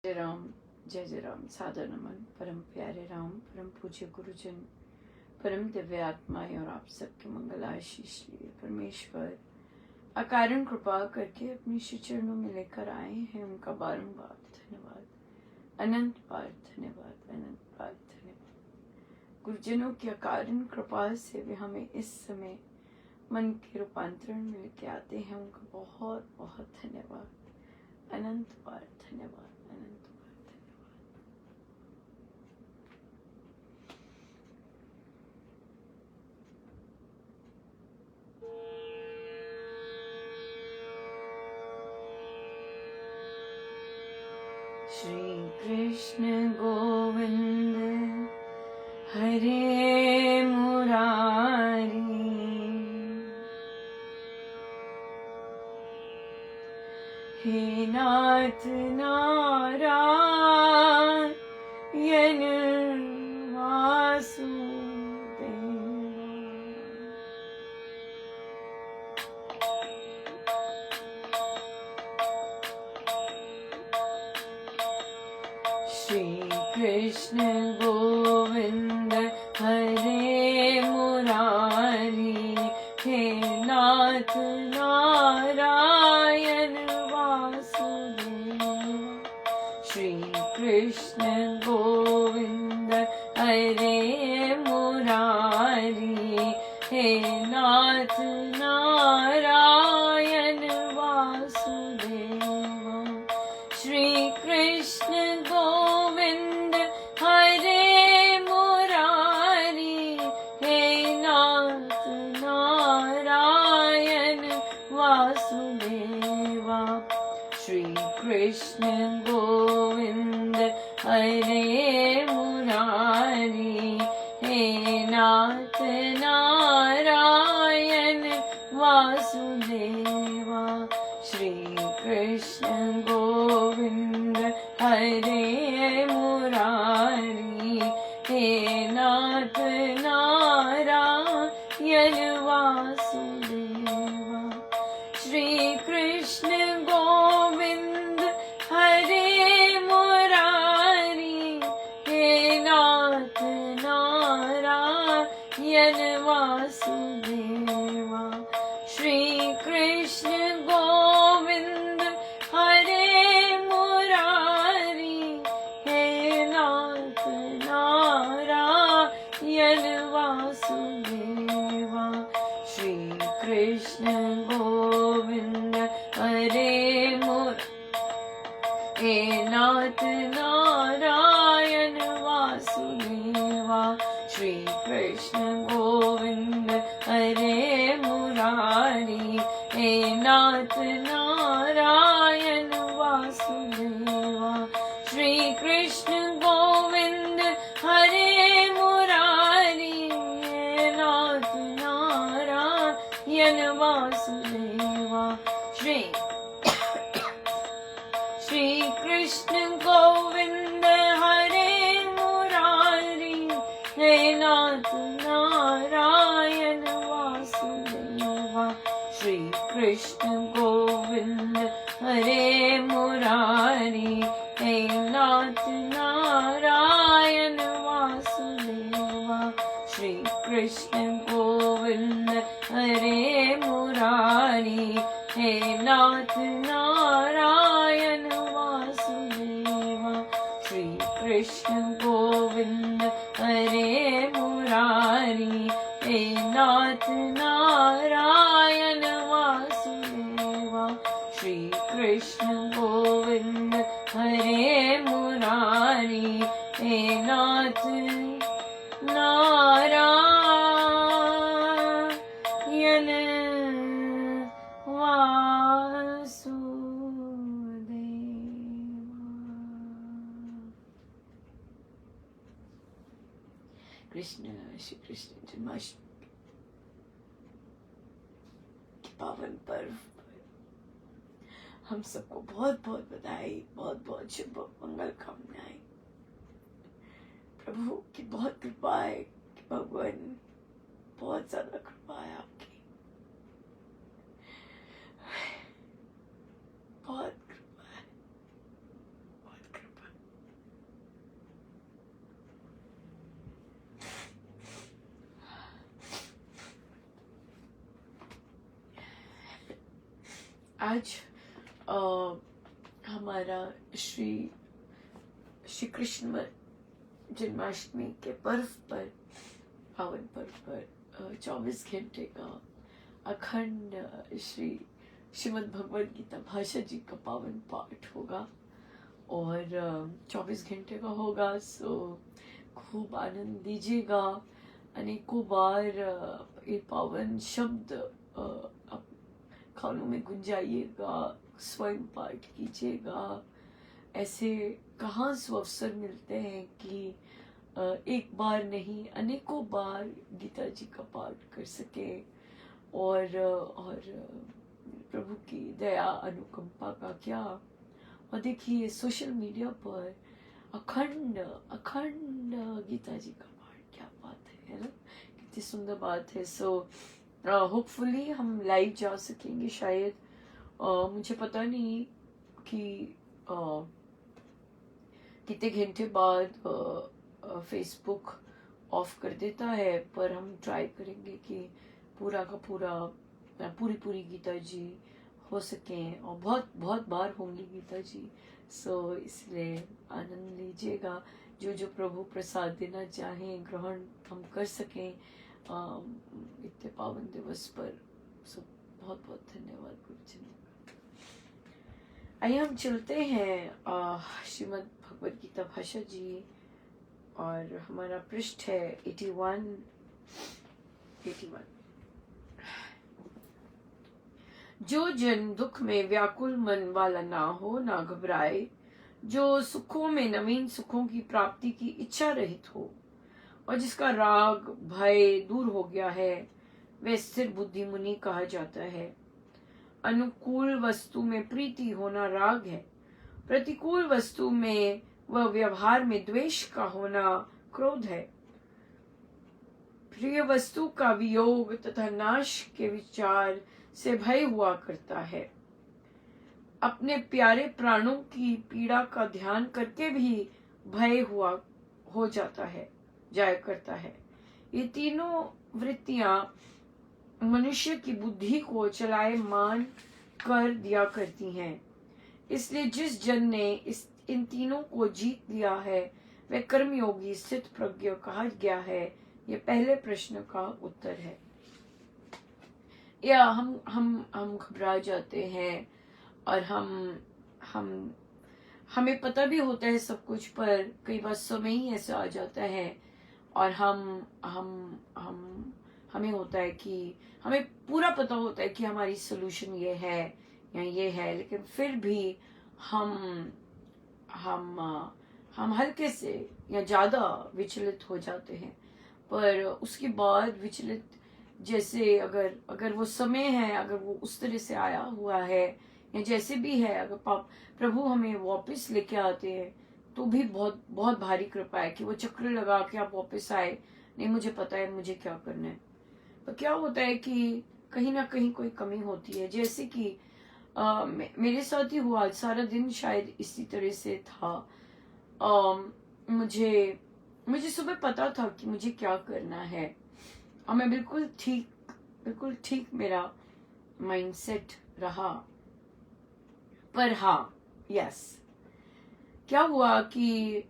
जय जय राम। सादर नमन परम प्यारे राम, परम पूज्य गुरुजन, परम दिव्य आत्माएं और आप सबके मंगल आशीष लिए परमेश्वर अकारण कृपा करके अपनी श्री चरणों में लेकर आए हैं। उनका बारंबार धन्यवाद, अनंत बार धन्यवाद, अनंत बार धन्यवाद। गुरुजनों की अकारण कृपा से वे हमें इस समय मन के रूपांतरण में लेके आते हैं। उनका बहुत बहुत धन्यवाद, अनंत बार धन्यवाद, अनंत बार धन्यवाद। श्री कृष्ण गोविंद हरे मुरारी, हे नाथ नारायण वासुदेवा। श्री कृष्ण गोविंद हरे मुरारी, हे नाथ नारायण वासुदेवा। श्री कृष्ण गोविंद हरे मुरारी, हे नाथ नारायण वासुदेवा। श्री कृष्ण गोविंद हरे मुरारी, हे नाथ नारायण वासुदेवा। श्री कृष्ण गोविंद हरे मुरारी, हे नाथ नारायण वासुदेवा। श्री कृष्ण गोविंद हरे मुरारी, हे नाथ नारायण वासुदेवा। श्री कृष्ण गोविंद हरे मुरारी, हे नाथ नारायण वासुदेवा। श्री कृष्ण गोविंद हरे मुरारी, हे नाथ नारायण वासुदेवा। श्री कृष्ण गोविंद हरे मुरारी, हे नाथ नारायण वासुदेवा। श्री कृष्ण गोविंद हरे मुरारी, हे नाथ नारायण वासुदेवा। श्री कृष्ण गोविंद हरे मुरारी, हे नाथ नारायण वासुदेवा। श्री कृष्ण गोविंद हरे मुरारी, हे नाथ नारायण वासुदेवा। श्री कृष्ण गोविंद हरे मुरारी, हे नाथ नारायण वासुदेवा। श्री कृष्ण गोविंद हरे मुरारी, हे नाथ नारायण वासुदेवा। श्री कृष्ण गोविंद हरे मुरारी, हे नाथ नारायण वासुदेवा। श्री कृष्ण गोविंद हरे मुरारी, हे नाथ नारायण वासुदेवा। श्री कृष्ण जन्माष्टमी के पावन पर्व पर हम सबको बहुत बहुत बधाई, बहुत बहुत शुभ मंगल कामनाएं। प्रभु की बहुत कृपा है कि भगवान बहुत ज्यादा कृपा है आपकी, बहुत कृपा है, बहुत कृपा आज हमारा श्री कृष्ण जन्माष्टमी के पर्व पर, पावन पर्व पर 24 घंटे का अखंड श्री श्रीमद् भगवद गीता भाषा जी का पावन पाठ होगा और 24 घंटे का होगा। सो खूब आनंद लीजिएगा, अनेकों बार ये पावन शब्द कानों में गुंजाइएगा, स्वयं पाठ कीजिएगा। ऐसे कहाँ अवसर मिलते हैं कि एक बार नहीं अनेकों बार गीता जी का पाठ कर सके और प्रभु की दया अनुकंपा का क्या। और देखिए सोशल मीडिया पर अखंड अखंड गीता जी का पाठ, क्या बात है ना, कितनी सुंदर बात है। सो होपफुली हम लाइव जा सकेंगे शायद। मुझे पता नहीं कि कितने घंटे बाद फेसबुक ऑफ कर देता है, पर हम ट्राई करेंगे कि पूरा का पूरा पूरी गीता जी हो सकें और बहुत बहुत बार होंगी गीता जी। सो इसलिए आनंद लीजिएगा, जो प्रभु प्रसाद देना चाहें ग्रहण हम कर सकें इतने पावन दिवस पर। सो बहुत बहुत धन्यवाद गुरुजी। आइए हम चलते हैं श्रीमद् भगवद गीता भाषा जी, और हमारा पृष्ठ है 81। जो जन दुख में व्याकुल मन वाला ना हो, ना घबराए, जो सुखों में नवीन सुखों की प्राप्ति की इच्छा रहित हो और जिसका राग भय दूर हो गया है, वह स्थिर बुद्धि मुनि कहा जाता है। अनुकूल वस्तु में प्रीति होना राग है, प्रतिकूल वस्तु में वह व्यवहार में द्वेष का होना क्रोध है। प्रिय वस्तु का वियोग तथा नाश के विचार से भय हुआ करता है। अपने प्यारे प्राणों की पीड़ा का ध्यान करके भी भय हो जाया करता है। ये तीनों वृत्तियां मनुष्य की बुद्धि को चलायमान कर दिया करती हैं। इसलिए जिस जन ने इन तीनों को जीत लिया है, वह कर्मयोगी स्थित प्रज्ञ कहा गया है। यह पहले प्रश्न का उत्तर है। या हम घबरा जाते हैं और हमें पता भी होता है सब कुछ, पर कई बार समय ही ऐसा आ जाता है और हमें होता है कि हमें पूरा पता होता है कि हमारी सोल्यूशन ये है या ये है, लेकिन फिर भी हम हल्के से या ज्यादा विचलित हो जाते हैं। पर उसके बाद विचलित, जैसे अगर वो समय है, अगर वो उस तरह से आया हुआ है या जैसे भी है, अगर प्रभु हमें वापस लेके आते हैं तो भी बहुत बहुत भारी कृपा है कि वो चक्र लगा के आप वापस आए। नहीं, मुझे पता है मुझे क्या करना है। तो क्या होता है कि कहीं ना कहीं कोई कमी होती है, जैसे कि मेरे साथ ही हुआ। सारा दिन शायद इसी तरह से था। मुझे सुबह पता था कि मुझे क्या करना है और मैं बिल्कुल ठीक मेरा माइंडसेट रहा। पर हाँ, यस, क्या हुआ कि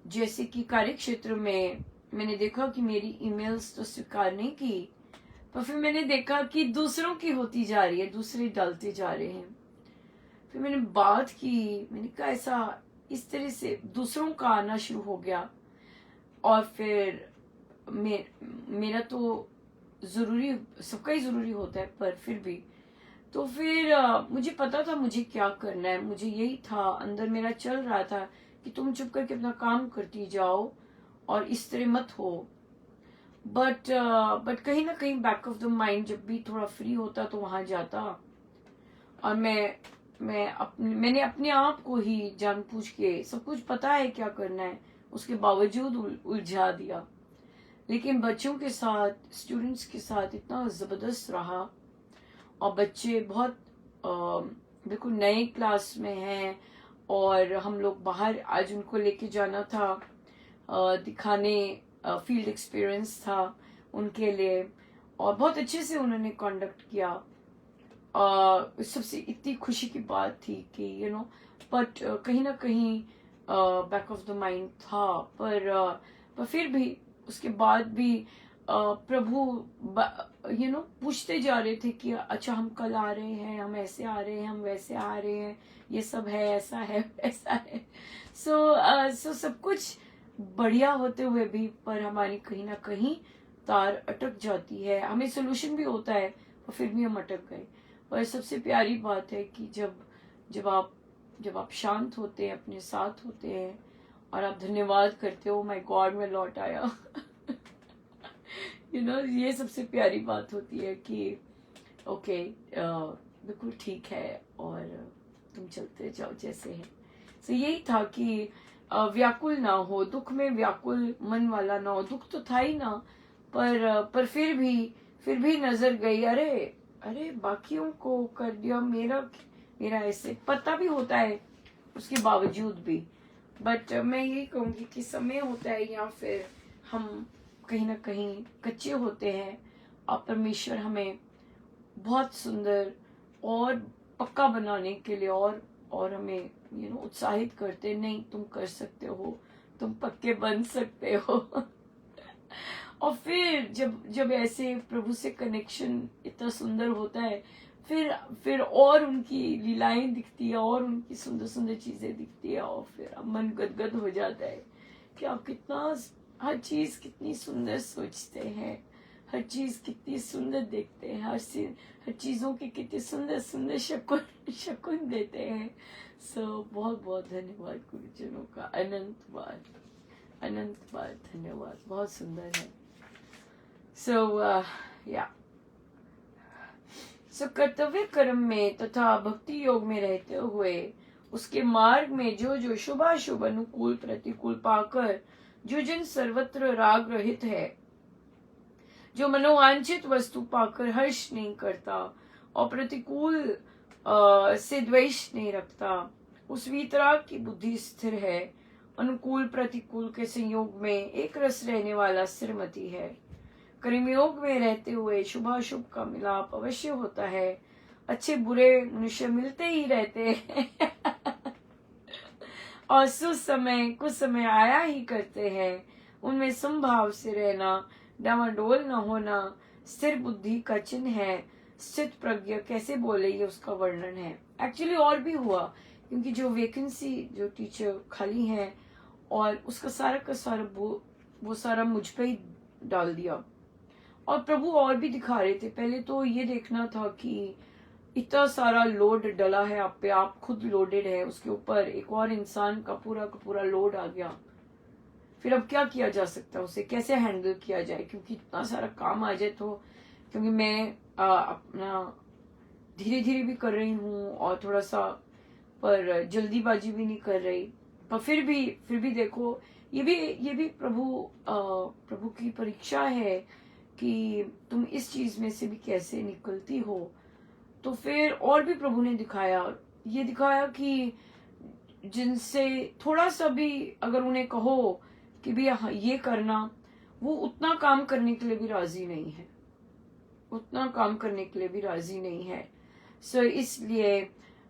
जैसे कि कार्य क्षेत्र में मैंने देखा कि मेरी ईमेल्स तो स्वीकार नहीं की, पर फिर मैंने देखा कि दूसरों की होती जा रही है, दूसरे डालते जा रहे हैं। फिर मैंने बात की, मैंने कहा ऐसा इस तरह से दूसरों का आना शुरू हो गया। और फिर मेरा तो जरूरी, सबका ही जरूरी होता है, पर फिर भी तो फिर मुझे पता था मुझे क्या करना है। मुझे यही था, अंदर मेरा चल रहा था कि तुम चुप करके अपना काम करती जाओ और इस तरह मत हो। बट कहीं ना कहीं बैक ऑफ द माइंड जब भी थोड़ा फ्री होता तो वहां जाता और मैंने अपने आप को ही जानबूझ के, सब कुछ पता है क्या करना है, उसके बावजूद उलझा दिया। लेकिन बच्चों के साथ, स्टूडेंट्स के साथ इतना जबरदस्त रहा। और बच्चे बहुत बिल्कुल नए क्लास में हैं और हम लोग बाहर आज उनको लेके जाना था, दिखाने, फील्ड एक्सपीरियंस था उनके लिए, और बहुत अच्छे से उन्होंने कंडक्ट किया। सबसे इतनी खुशी की बात थी कि बट कहीं ना कहीं बैक ऑफ द माइंड था, पर फिर भी उसके बाद भी प्रभु पूछते जा रहे थे कि अच्छा हम कल आ रहे हैं, हम ऐसे आ रहे हैं, हम वैसे आ रहे हैं, ये सब है, ऐसा है, वैसा है। सो सब कुछ बढ़िया होते हुए भी पर हमारी कहीं ना कहीं तार अटक जाती है। हमें सोल्यूशन भी होता है और फिर भी हम अटक गए। और सबसे प्यारी बात है कि जब आप शांत होते हैं, अपने साथ होते हैं और आप धन्यवाद करते हो, माय गॉड मैं लौट आया। ये सबसे प्यारी बात होती है कि ओके, बिल्कुल ठीक है और तुम चलते जाओ जैसे है। तो यही था कि व्याकुल ना हो, दुख में व्याकुल मन वाला ना हो। दुख तो था ही ना, पर फिर भी नजर गई, अरे अरे बाकियों को कर दिया, मेरा ऐसे पता भी होता है उसके बावजूद भी। बट मैं यही कहूंगी कि समय होता है या फिर हम कहीं ना कहीं कच्चे होते हैं और परमेश्वर हमें बहुत सुंदर और पक्का बनाने के लिए और हमें उत्साहित करते, नहीं तुम कर सकते हो, तुम पक्के बन सकते हो। और फिर जब ऐसे प्रभु से कनेक्शन इतना सुंदर होता है, फिर और उनकी लीलाएं दिखती है और उनकी सुंदर सुंदर चीजें दिखती है और फिर मन गदगद हो जाता है कि आप कितना हर चीज कितनी सुंदर सोचते हैं, हर चीज कितनी सुंदर देखते हैं, हर चीजों के कितने सुंदर सुंदर शकुन देते हैं। बहुत बहुत धन्यवाद गुरुजनों का, अनंत बार धन्यवाद, बहुत सुंदर है। कर्तव्य कर्म में तथा भक्ति योग में रहते हुए उसके मार्ग में जो शुभाशुभ अनुकूल प्रतिकूल पाकर जो जन सर्वत्र राग रहित है, जो मनोवांछित वस्तु पाकर हर्ष नहीं करता और प्रतिकूल से द्वेष नहीं रखता, उस वीतराग की बुद्धि स्थिर है, अनुकूल प्रतिकूल के संयोग में एक रस रहने वाला स्थिरमति है। कर्मयोग में रहते हुए शुभाशुभ का मिलाप अवश्य होता है, अच्छे बुरे मनुष्य मिलते ही रहते हैं और कुछ समय आया ही करते हैं। उनमें समभाव से रहना, डामाडोल न होना स्थिर बुद्धि का चिन्ह है। स्थित प्रज्ञ कैसे बोले, ये उसका वर्णन है। एक्चुअली और भी हुआ, क्योंकि जो वैकेंसी जो टीचर खाली है और उसका सारा का सारा वो सारा मुझ पे ही डाल दिया और प्रभु और भी दिखा रहे थे। पहले तो ये देखना था कि इतना सारा लोड डला है आप पे, आप खुद लोडेड है, उसके ऊपर एक और इंसान का पूरा लोड आ गया। फिर अब क्या किया जा सकता है, उसे कैसे हैंडल किया जाए, क्योंकि इतना सारा काम आ जाए तो, क्योंकि मैं अपना धीरे धीरे भी कर रही हूँ और थोड़ा सा पर जल्दीबाजी भी नहीं कर रही, पर फिर भी देखो ये भी प्रभु की परीक्षा है कि तुम इस चीज में से भी कैसे निकलती हो। तो फिर और भी प्रभु ने दिखाया कि जिनसे थोड़ा सा भी अगर उन्हें कहो कि भैया ये करना, वो उतना काम करने के लिए भी राजी नहीं है। इसलिए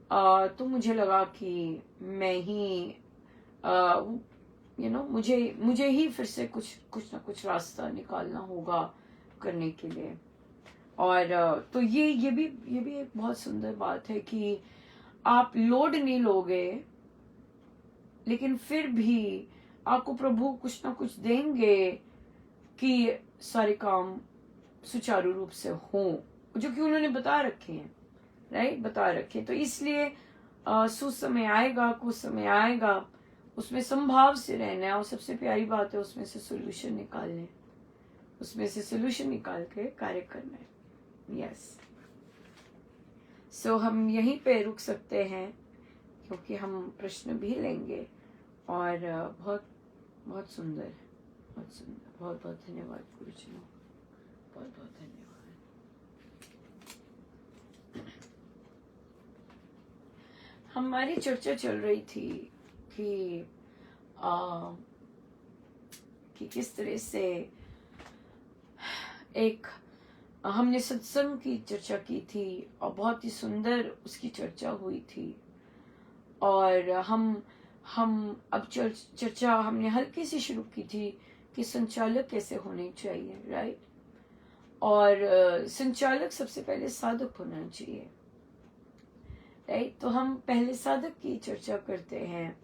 तो मुझे लगा कि मैं ही मुझे ही फिर से कुछ ना कुछ रास्ता निकालना होगा करने के लिए। और तो ये भी एक बहुत सुंदर बात है कि आप लोड नहीं लोगे, लेकिन फिर भी आपको प्रभु कुछ ना कुछ देंगे कि सारे काम सुचारू रूप से हों, जो कि उन्होंने बता रखे हैं, राइट, बता रखे। तो इसलिए समय आएगा, कुछ समय आएगा, उसमें संभाव से रहना है और सबसे प्यारी बात है उसमें से सोल्यूशन निकाल के कार्य करना है। यस, सो हम यहीं पे रुक सकते हैं क्योंकि हम प्रश्न भी लेंगे। और बहुत सुंदर, बहुत धन्यवाद गुरुजी, बहुत धन्यवाद। हमारी चर्चा चल रही थी कि किस तरह से एक हमने सत्संग की चर्चा की थी और बहुत ही सुंदर उसकी चर्चा हुई थी। और हम अब चर्चा हमने हल्की सी शुरू की थी कि संचालक कैसे होने चाहिए, राइट। और संचालक सबसे पहले साधक होना चाहिए, राइट। तो हम पहले साधक की चर्चा करते हैं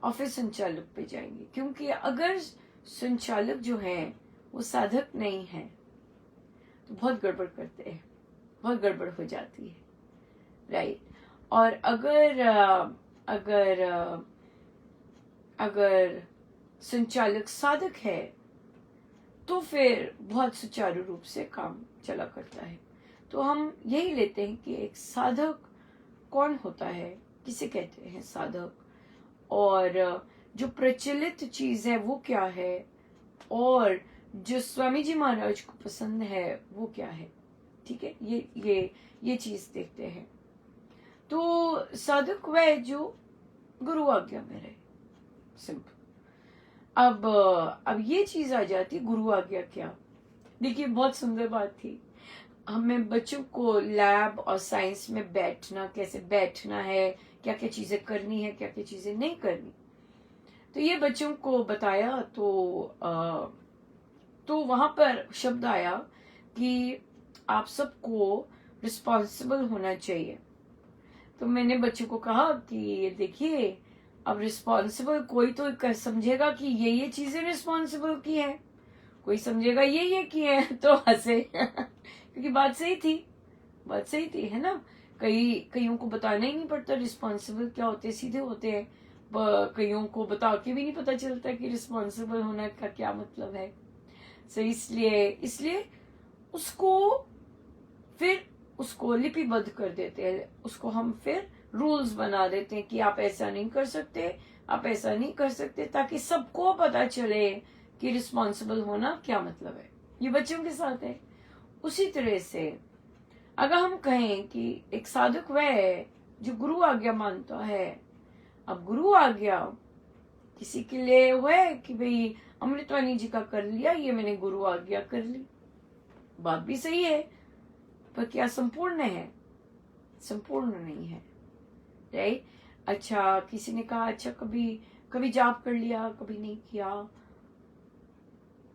और फिर संचालक पे जाएंगे, क्योंकि अगर संचालक जो है वो साधक नहीं है तो बहुत गड़बड़ करते हैं, बहुत गड़बड़ हो जाती है, राइट। और अगर संचालक साधक है तो फिर बहुत सुचारू रूप से काम चला करता है। तो हम यही लेते हैं कि एक साधक कौन होता है, किसे कहते हैं साधक, और जो प्रचलित चीज है वो क्या है, और जो स्वामी जी महाराज को पसंद है वो क्या है। ठीक है, ये चीज देखते हैं। तो साधक वह जो गुरु आज्ञा में रहे, सिंपल। अब ये चीज आ जाती, गुरु आज्ञा क्या। देखिए बहुत सुंदर बात थी, हमें बच्चों को लैब और साइंस में बैठना, कैसे बैठना है, क्या क्या चीजें करनी है, क्या क्या चीजें नहीं करनी, तो ये बच्चों को बताया। तो वहां पर शब्द आया कि आप सबको रिस्पॉन्सिबल होना चाहिए। तो मैंने बच्चों को कहा कि देखिए, अब रिस्पॉन्सिबल कोई तो समझेगा कि ये चीजें रिस्पॉन्सिबल की है, कोई समझेगा ये की है, तो हंसे क्योंकि बात सही थी, है ना। कईयों को बताना ही नहीं पड़ता रिस्पॉन्सिबल क्या होते, सीधे होते हैं। कईयों को बता के भी नहीं पता चलता कि रिस्पॉन्सिबल होना का क्या मतलब है। सो इसलिए उसको लिपिबद्ध कर देते हैं, उसको हम फिर रूल्स बना देते हैं कि आप ऐसा नहीं कर सकते, आप ऐसा नहीं कर सकते, ताकि सबको पता चले कि रिस्पॉन्सिबल होना क्या मतलब है। ये बच्चों के साथ है। उसी तरह से अगर हम कहें कि एक साधक वह है जो गुरु आज्ञा मानता है। अब गुरु आज्ञा किसी के लिए हुआ कि भाई अमृतवाणी जी का कर लिया, ये मैंने गुरु आज्ञा कर ली, बात भी सही है, पर क्या संपूर्ण है? संपूर्ण नहीं है, राइट। अच्छा, किसी ने कहा अच्छा कभी जाप कर लिया, कभी नहीं किया,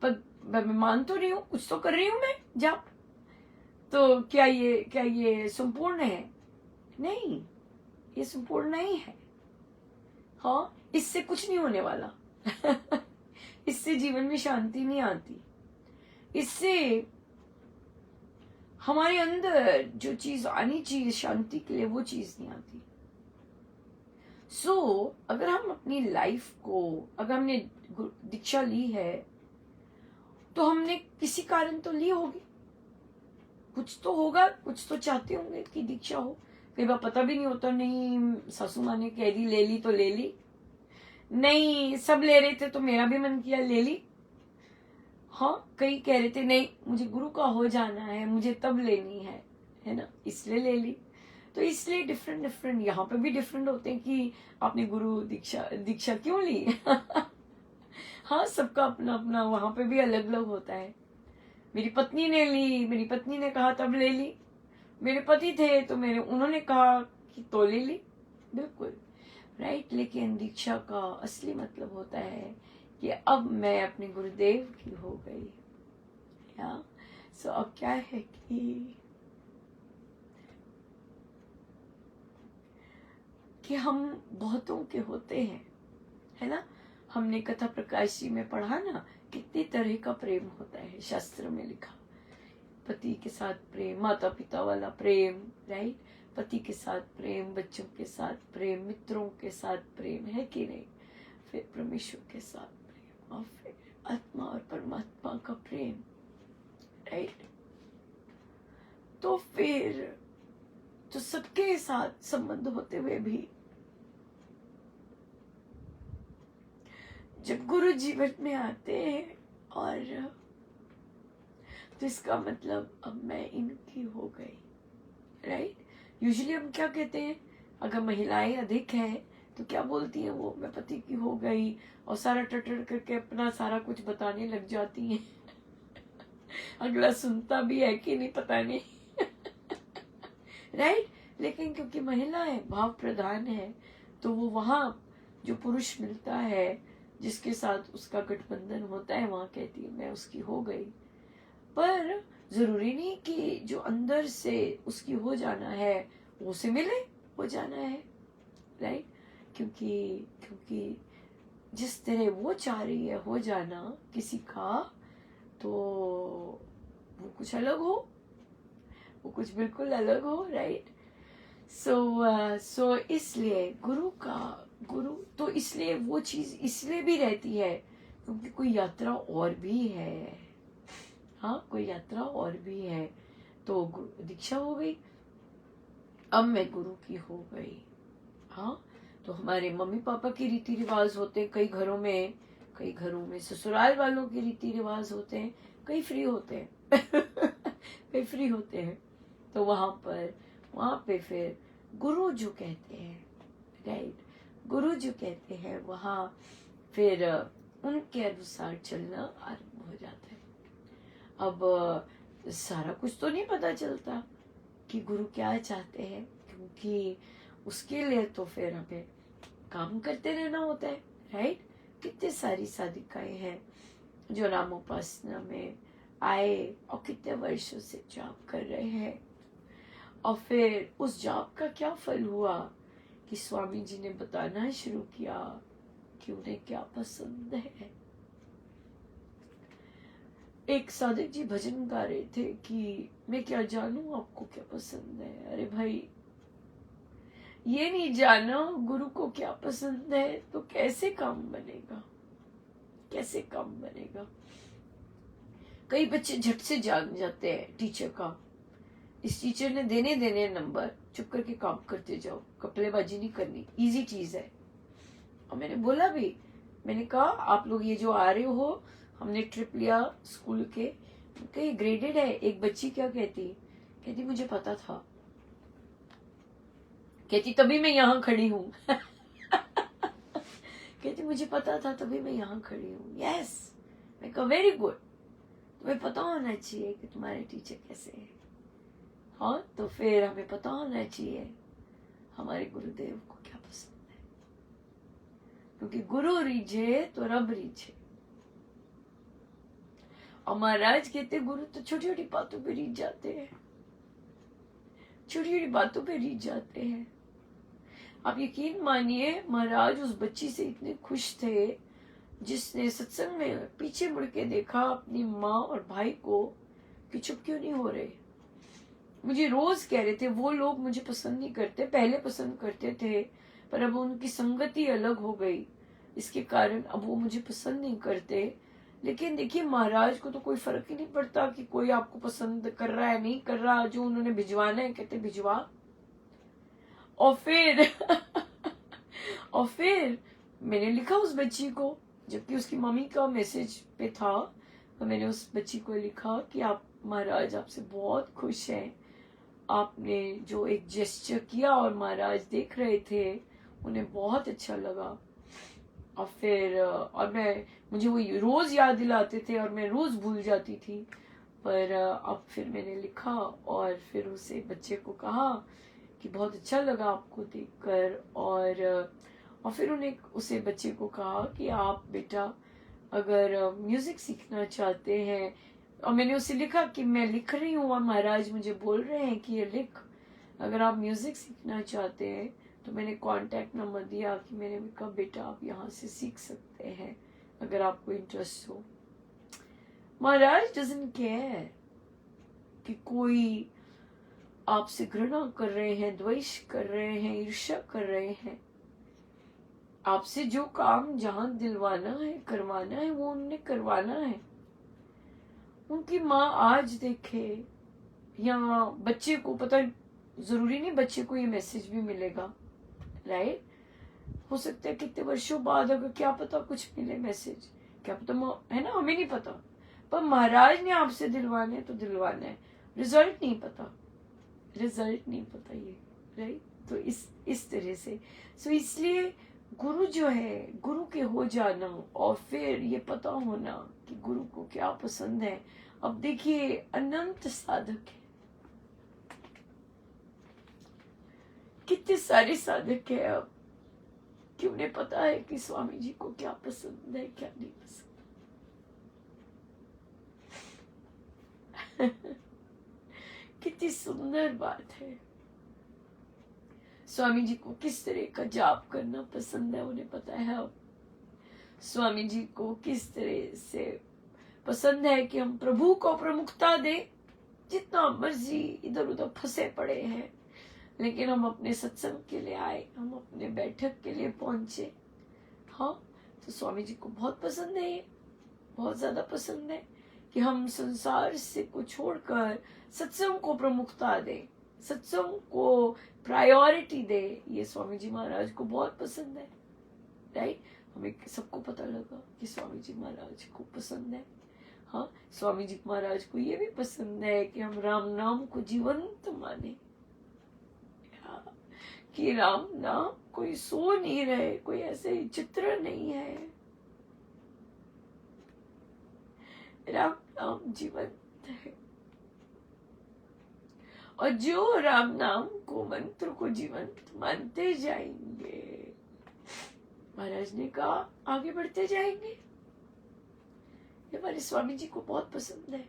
पर मैं मान तो रही हूँ, कुछ तो कर रही हूँ मैं जाप, तो क्या ये संपूर्ण है? नहीं, ये संपूर्ण नहीं है। हाँ, इससे कुछ नहीं होने वाला इससे जीवन में शांति नहीं आती, इससे हमारे अंदर जो चीज आनी चाहिए शांति के लिए वो चीज नहीं आती। अगर हम अपनी लाइफ को, अगर हमने दीक्षा ली है तो हमने किसी कारण तो ली होगी, कुछ तो होगा, कुछ तो चाहते होंगे कि दीक्षा हो। कई बार पता भी नहीं होता, नहीं सासू माँ ने कह दी ले ली तो ले ली, नहीं सब ले रहे थे तो मेरा भी मन किया ले ली। हाँ, कई कह रहे थे नहीं मुझे गुरु का हो जाना है, मुझे तब लेनी है ना, इसलिए ले ली। तो इसलिए डिफरेंट यहाँ पे भी डिफरेंट होते हैं कि आपने गुरु दीक्षा क्यों ली हाँ, सबका अपना अपना वहां पे भी अलग अलग होता है। मेरी पत्नी ने ली, मेरी पत्नी ने कहा तब ले ली, मेरे पति थे तो उन्होंने कहा कि तो ले ली, बिल्कुल राइट। लेकिन दीक्षा का असली मतलब होता है कि अब मैं अपने गुरुदेव की हो गई। अब क्या है कि हम बहुतों के होते हैं, है ना। हमने कथा प्रकाशी में पढ़ा ना, कितनी तरह का प्रेम होता है, शास्त्र में लिखा। पति के साथ प्रेम, माता पिता वाला प्रेम, राइट। पति के साथ प्रेम, बच्चों के साथ प्रेम, मित्रों के साथ प्रेम, है कि नहीं। फिर परमेश्वर के साथ प्रेम, और फिर आत्मा और परमात्मा का प्रेम, राइट। तो फिर तो सबके साथ संबंध होते हुए भी जब गुरु जीवन में आते हैं, और तो इसका मतलब अब मैं इनकी हो गई, राइट। यूजुअली हम क्या कहते हैं, अगर महिलाएं अधिक हैं तो क्या बोलती हैं वो, मैं पति की हो गई, और सारा टटर करके अपना सारा कुछ बताने लग जाती हैं अगला सुनता भी है कि नहीं पता नहीं। राइट। लेकिन क्योंकि महिला है, भाव प्रधान है, तो वो वहां जो पुरुष मिलता है जिसके साथ उसका गठबंधन होता है, वहां कहती है मैं उसकी हो गई। पर जरूरी नहीं कि जो अंदर से उसकी हो जाना है वो उसे मिले हो जाना है। राइट। क्योंकि क्योंकि जिस तरह वो चाह रही है हो जाना किसी का, तो वो कुछ अलग हो, वो कुछ बिल्कुल अलग हो। राइट। सो इसलिए गुरु तो इसलिए वो चीज इसलिए भी रहती है क्योंकि कोई यात्रा और भी है। हाँ, कोई यात्रा और भी है। तो दीक्षा हो गई, अब मैं गुरु की हो गई। हाँ, तो हमारे मम्मी पापा के रीति रिवाज होते हैं कई घरों में ससुराल वालों के रीति रिवाज होते हैं, कई फ्री होते हैं कई फ्री होते हैं। तो वहां पे फिर गुरु जो कहते हैं, राइट, गुरु जो कहते हैं वहां फिर उनके अनुसार चलना आरंभ हो जाता है। अब सारा कुछ तो नहीं पता चलता कि गुरु क्या चाहते हैं, क्योंकि उसके लिए तो फिर हमें काम करते रहना होता है। राइट। कितने सारी साधिकाएं हैं जो नामोपासना में आए और कितने वर्षों से जाप कर रहे हैं, और फिर उस जाप का क्या फल हुआ कि स्वामी जी ने बताना शुरू किया कि उन्हें क्या पसंद है। एक साधक जी भजन गा रहे थे कि मैं क्या जानूं आपको क्या पसंद है। अरे भाई, ये नहीं जाना गुरु को क्या पसंद है तो कैसे काम बनेगा, कैसे काम बनेगा। कई बच्चे झट से जान जाते हैं टीचर का, इस टीचर ने देने नंबर, चुप करके काम करते जाओ, कपलेबाजी नहीं करनी, इजी चीज है। और मैंने बोला भी, मैंने कहा आप लोग ये जो आ रहे हो, हमने ट्रिप लिया स्कूल के, कहीं ग्रेडेड है। एक बच्ची क्या कहती मुझे पता था, कहती तभी मैं यहाँ खड़ी हूँ कहती मुझे पता था तभी मैं यहाँ खड़ी हूँ। यस, मैं कहा वेरी गुड, तुम्हें पता होना चाहिए कि तुम्हारे टीचर कैसे हैं। हाँ, तो फिर हमें पता होना चाहिए हमारे गुरुदेव को क्या पसंद है, क्योंकि गुरु रीझे तो रब रीझे। और महाराज कहते गुरु तो छोटी छोटी बातों पे रीझ जाते हैं, छोटी छोटी बातों पे रीझ जाते हैं। आप यकीन मानिए, महाराज उस बच्ची से इतने खुश थे जिसने सत्संग में पीछे मुड़ के देखा अपनी माँ और भाई को कि चुप क्यों नहीं हो रहे। मुझे रोज कह रहे थे वो लोग मुझे पसंद नहीं करते, पहले पसंद करते थे पर अब उनकी संगति अलग हो गई, इसके कारण अब वो मुझे पसंद नहीं करते। लेकिन देखिए, महाराज को तो कोई फर्क ही नहीं पड़ता कि कोई आपको पसंद कर रहा है नहीं कर रहा, जो उन्होंने भिजवाना है कहते भिजवा। और फिर और फिर मैंने लिखा उस बच्ची को, जबकि उसकी मम्मी का मैसेज पे था, तो मैंने उस बच्ची को लिखा कि आप महाराज आपसे बहुत खुश हैं, आपने जो एक जेस्चर किया और महाराज देख रहे थे, उन्हें बहुत अच्छा लगा। और फिर और मुझे वो रोज याद दिलाते थे और मैं रोज भूल जाती थी, पर अब फिर मैंने लिखा और फिर उसे बच्चे को कहा कि बहुत अच्छा लगा आपको देखकर। और फिर उसे बच्चे को कहा कि आप बेटा अगर म्यूजिक सीखना चाहते हैं, और मैंने उसे लिखा कि मैं लिख रही हूँ और महाराज मुझे बोल रहे हैं कि ये लिख, अगर आप म्यूजिक सीखना चाहते हैं तो मैंने कांटेक्ट नंबर दिया कि मैंने कहा बेटा आप यहाँ से सीख सकते हैं अगर आपको इंटरेस्ट हो। महाराज डजंट केयर कि कोई आपसे घृणा कर रहे हैं, द्वेष कर रहे हैं, ईर्ष्या कर रहे हैं। आपसे जो काम जहां दिलवाना है, करवाना है, वो उन्हें करवाना है। उनकी माँ आज देखे या बच्चे को पता, जरूरी नहीं बच्चे को ये मैसेज भी मिलेगा, राइट। हो सकता है कितने वर्षों बाद अगर क्या पता कुछ मिले मैसेज, क्या पता, है ना, हमें नहीं पता। पर महाराज ने आपसे दिलवाना है तो दिलवाना है, रिजल्ट नहीं पता, रिजल्ट नहीं पता ये, राइट। तो इस तरह से इसलिए गुरु जो है, गुरु के हो जाना और फिर ये पता होना कि गुरु को क्या पसंद है, अब देखिए अनंत साधक है, कितने सारे साधक है अब कि उन्हें पता है कि स्वामी जी को क्या पसंद है क्या नहीं पसंद। कितनी सुंदर बात है। स्वामी जी को किस तरह का जाप करना पसंद है उन्हें पता है अब। स्वामी जी को किस तरह से पसंद है कि हम प्रभु को प्रमुखता दें। जितना मर्जी इधर उधर फंसे पड़े हैं, लेकिन हम अपने सत्संग के लिए आए, हम अपने बैठक के लिए पहुंचे। हाँ, तो स्वामी जी को बहुत पसंद है, ये बहुत ज्यादा पसंद है कि हम संसार से को छोड़कर सत्संग को प्रमुखता दें, सत्संग को प्रायोरिटी दे। ये स्वामी जी महाराज को बहुत पसंद है। राइट, हमें सबको पता लगा कि स्वामी जी महाराज को पसंद है। हाँ, स्वामी जी महाराज को ये भी पसंद है कि हम राम नाम को जीवंत माने, कि राम नाम कोई सो नहीं रहे, कोई ऐसे चित्र नहीं है। राम नाम जीवंत है, और जो राम नाम को मंत्र को जीवंत मानते जाएंगे, महाराज ने कहा आगे बढ़ते जाएंगे। ये हमारे स्वामी जी को बहुत पसंद है।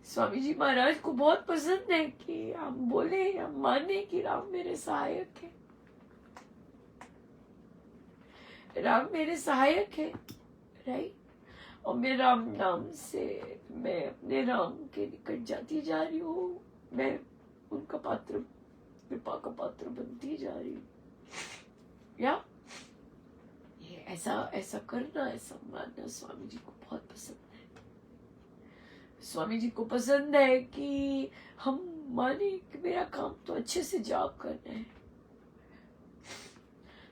स्वामी जी महाराज को बहुत पसंद है कि हम बोले, हम माने कि राम मेरे सहायक है, राम मेरे सहायक है। राइट, और मैं राम नाम से मैं अपने राम के निकट जाती जा रही हूँ, मैं उनका पात्र, कृपा का पात्र बनती जा रही हूँ। या ये ऐसा करना, ऐसा मानना स्वामी जी को बहुत पसंद है। स्वामी जी को पसंद है कि हम माने कि मेरा काम तो अच्छे से जाप करना है,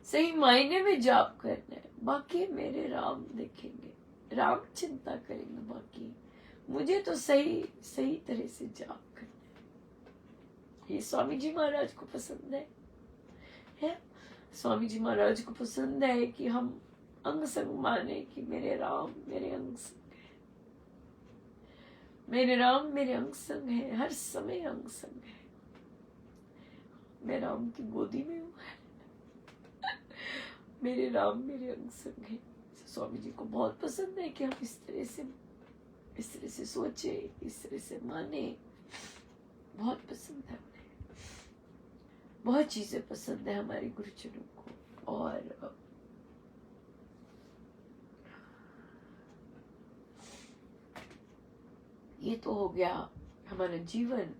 सही मायने में जाप करना है, बाकी मेरे राम देखेंगे, राम चिंता करेंगे, बाकी मुझे तो सही सही तरह से जाप करना है। ये स्वामी जी महाराज को पसंद है? स्वामी जी महाराज को पसंद है कि हम अंग संग माने कि मेरे राम मेरे अंग संग है, मेरे राम मेरे अंग संग है, हर समय अंग संग है, मैं राम की गोदी में हूँ। मेरे राम मेरे अंग संग है। स्वामी जी को बहुत पसंद है कि हम इस तरह से सोचे, इस तरह से माने। बहुत पसंद है उन्हें, बहुत चीजें पसंद है हमारे गुरुजनों को। और ये तो हो गया हमारा जीवन।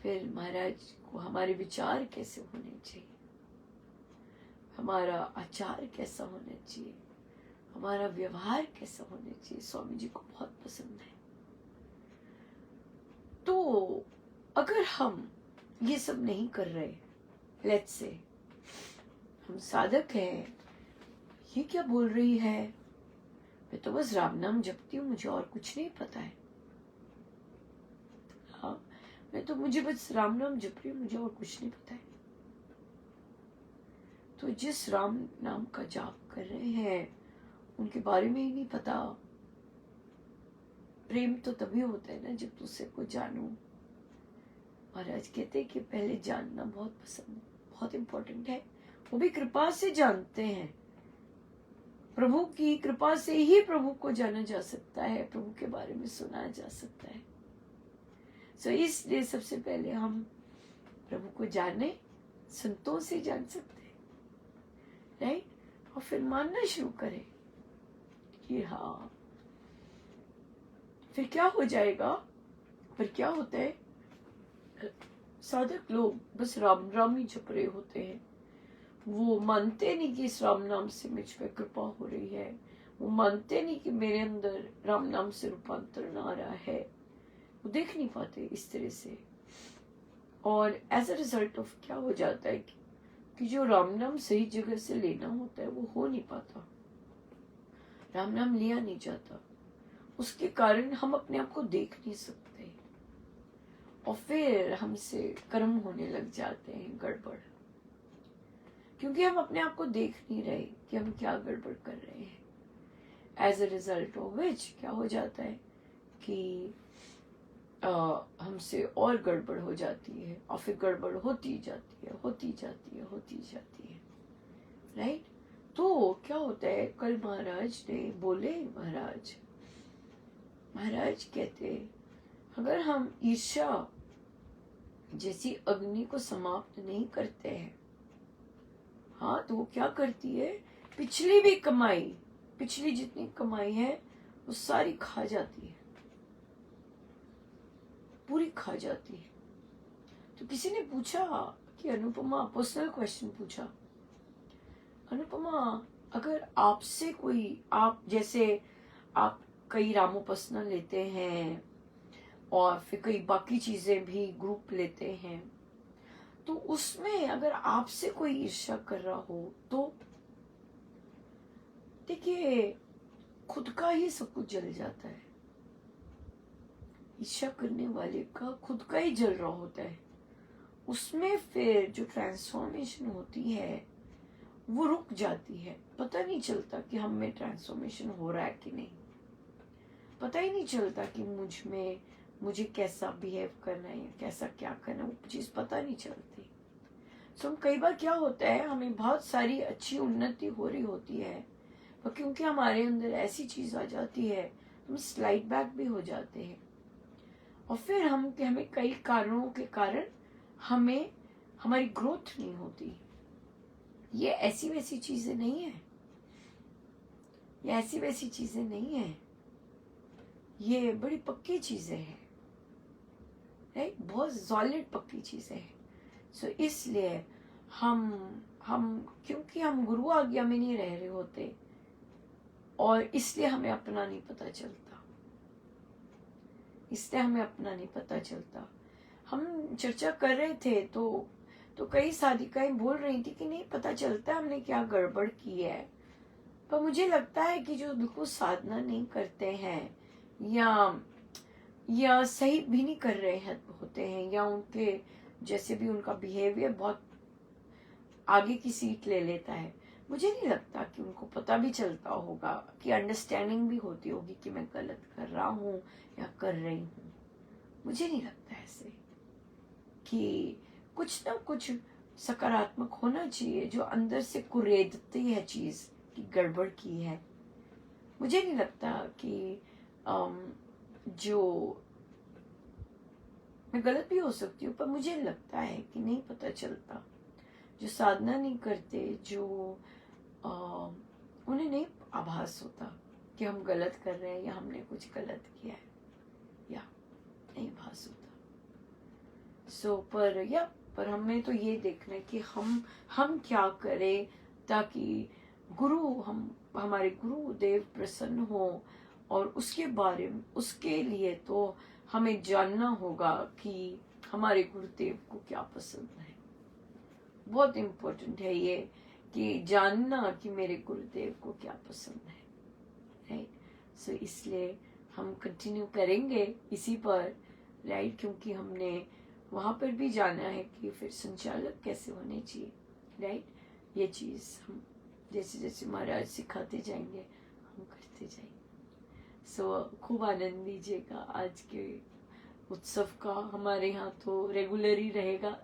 फिर महाराज को हमारे विचार कैसे होने चाहिए, हमारा आचार कैसा होना चाहिए, हमारा व्यवहार कैसा होना चाहिए, स्वामी जी को बहुत पसंद है। तो अगर हम ये सब नहीं कर रहे, लेट्स से हम साधक हैं, ये क्या बोल रही है, मैं तो बस राम नाम जपती हूँ, मुझे और कुछ नहीं पता है। हाँ, मुझे बस राम नाम जप रही हूँ, मुझे और कुछ नहीं पता है। तो जिस राम नाम का जाप कर रहे हैं उनके बारे में ही नहीं पता। प्रेम तो तभी होता है ना जब दूसरे को जानो। महाराज कहते हैं कि पहले जानना बहुत पसंद, बहुत इम्पोर्टेंट है। वो भी कृपा से जानते हैं, प्रभु की कृपा से ही प्रभु को जाना जा सकता है, प्रभु के बारे में सुना जा सकता है। सो इसलिए सबसे पहले हम प्रभु को जाने, संतों से जान सकते हैं, राइट, और फिर मानना शुरू करें कि हाँ। फिर क्या हो जाएगा, फिर क्या होता है, साधक लोग बस राम राम ही जप रहे होते हैं। वो मानते नहीं कि इस राम नाम से मुझ पे कृपा हो रही है, वो मानते नहीं कि मेरे अंदर राम नाम से रूपांतरण आ रहा है, वो देख नहीं पाते इस तरह से। और एज अ रिजल्ट ऑफ क्या हो जाता है कि जो राम नाम सही जगह से लेना होता है वो हो नहीं पाता, राम नाम लिया नहीं जाता। उसके कारण हम अपने आप को देख नहीं सकते और फिर हमसे कर्म होने लग जाते हैं गड़बड़, क्योंकि हम अपने आप को देख नहीं रहे कि हम क्या गड़बड़ कर रहे हैं। As a result of which क्या हो जाता है कि हमसे और गड़बड़ हो जाती है, और फिर गड़बड़ होती जाती है, होती जाती है, होती जाती है, राइट। तो क्या होता है, कल महाराज ने बोले, महाराज कहते अगर हम ईर्ष्या जैसी अग्नि को समाप्त नहीं करते हैं, हाँ, तो वो क्या करती है, पिछली भी कमाई, पिछली जितनी कमाई है वो सारी खा जाती है, पूरी खा जाती है। तो किसी ने पूछा कि अनुपमा, पर्सनल क्वेश्चन पूछा, अनुपमा अगर आपसे कोई, आप जैसे आप कई रामोपासना लेते हैं और फिर कई बाकी चीजें भी ग्रुप लेते हैं, तो उसमें अगर आपसे कोई ईर्ष्या कर रहा हो तो देखिए खुद का ही सब कुछ जल जाता है। ईर्ष्या करने वाले का खुद का ही जल रहा होता है, उसमें फिर जो ट्रांसफॉर्मेशन होती है वो रुक जाती है। पता नहीं चलता कि हम में ट्रांसफॉर्मेशन हो रहा है कि नहीं, पता ही नहीं चलता कि मुझे कैसा बिहेव करना है या कैसा क्या करना है, वो चीज पता नहीं चलती। सो कई बार क्या होता है, हमें बहुत सारी अच्छी उन्नति हो रही होती है, पर क्योंकि हमारे अंदर ऐसी चीज आ जाती है हम स्लाइड बैक भी हो जाते हैं, और फिर हमें कई कारणों के कारण हमें हमारी ग्रोथ नहीं होती। ये ऐसी वैसी चीजें नहीं है, ये ऐसी वैसी चीजें नहीं है, ये बड़ी पक्की चीजें हैं, राइट, बहुत सॉलिड पक्की चीजें हैं। सो इसलिए हम क्योंकि हम गुरु आज्ञा में नहीं रह रहे होते, और इसलिए हमें अपना नहीं पता चलता, इसलिए हमें अपना नहीं पता चलता। हम चर्चा कर रहे थे तो कई साधिकाएं बोल रही थी कि नहीं पता चलता हमने क्या गड़बड़ की है, पर मुझे लगता है कि जो बिल्कुल साधना नहीं करते हैं या सही भी नहीं कर रहे हैं होते हैं, या उनके जैसे भी उनका बिहेवियर बहुत आगे की सीट ले लेता है, मुझे नहीं लगता कि उनको पता भी चलता होगा, कि अंडरस्टैंडिंग भी होती होगी कि मैं गलत कर रहा हूँ या कर रही हूँ। मुझे नहीं लगता ऐसे, कि कुछ ना कुछ सकारात्मक होना चाहिए जो अंदर से कुरेदती है चीज कि गड़बड़ की है। मुझे नहीं लगता कि जो मैं गलत भी हो सकती हूँ, पर मुझे लगता है कि नहीं पता चलता। जो साधना नहीं करते, जो उन्हें नहीं आभास होता कि हम गलत कर रहे हैं या हमने कुछ गलत किया है, या नहीं आभास होता। पर हमें तो ये देखना है कि हम क्या करें ताकि हमारे गुरुदेव प्रसन्न हो, और उसके लिए तो हमें जानना होगा कि हमारे गुरुदेव को क्या पसंद है। बहुत इम्पोर्टेंट है ये कि जानना कि मेरे गुरुदेव को क्या पसंद है, राइट। सो इसलिए हम कंटिन्यू करेंगे इसी पर, राइट, क्योंकि हमने वहां पर भी जाना है कि फिर संचालक कैसे होने चाहिए, राइट। ये चीज हम जैसे जैसे महाराज सिखाते जाएंगे हम करते जाएंगे। सो खूब आनंद लीजिएगा आज के उत्सव का। हमारे यहाँ तो रेगुलर ही रहेगा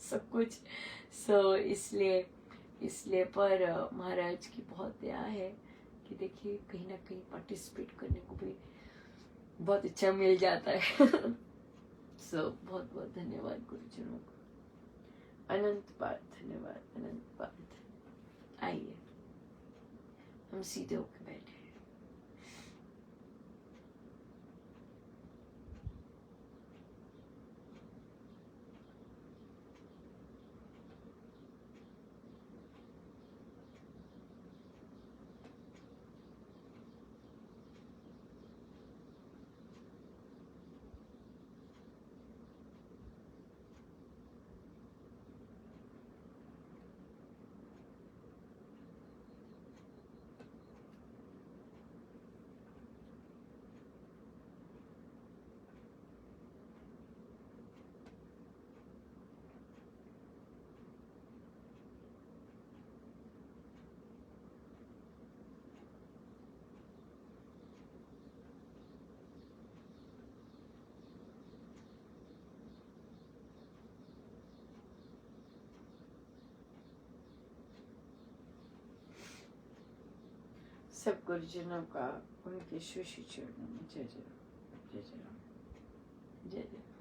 सब कुछ। सो इसलिए पर महाराज की बहुत दया है कि देखिए कहीं ना कहीं पार्टिसिपेट करने को भी बहुत अच्छा मिल जाता है सो बहुत बहुत धन्यवाद गुरुजनों को, अनंत बार धन्यवाद, अनंत बार। आइए हम सीधे होकर बैठे। सब गुरुजनों का उनके शिष्य चरणों में जय जय राम, जय जय राम, जय जय राम।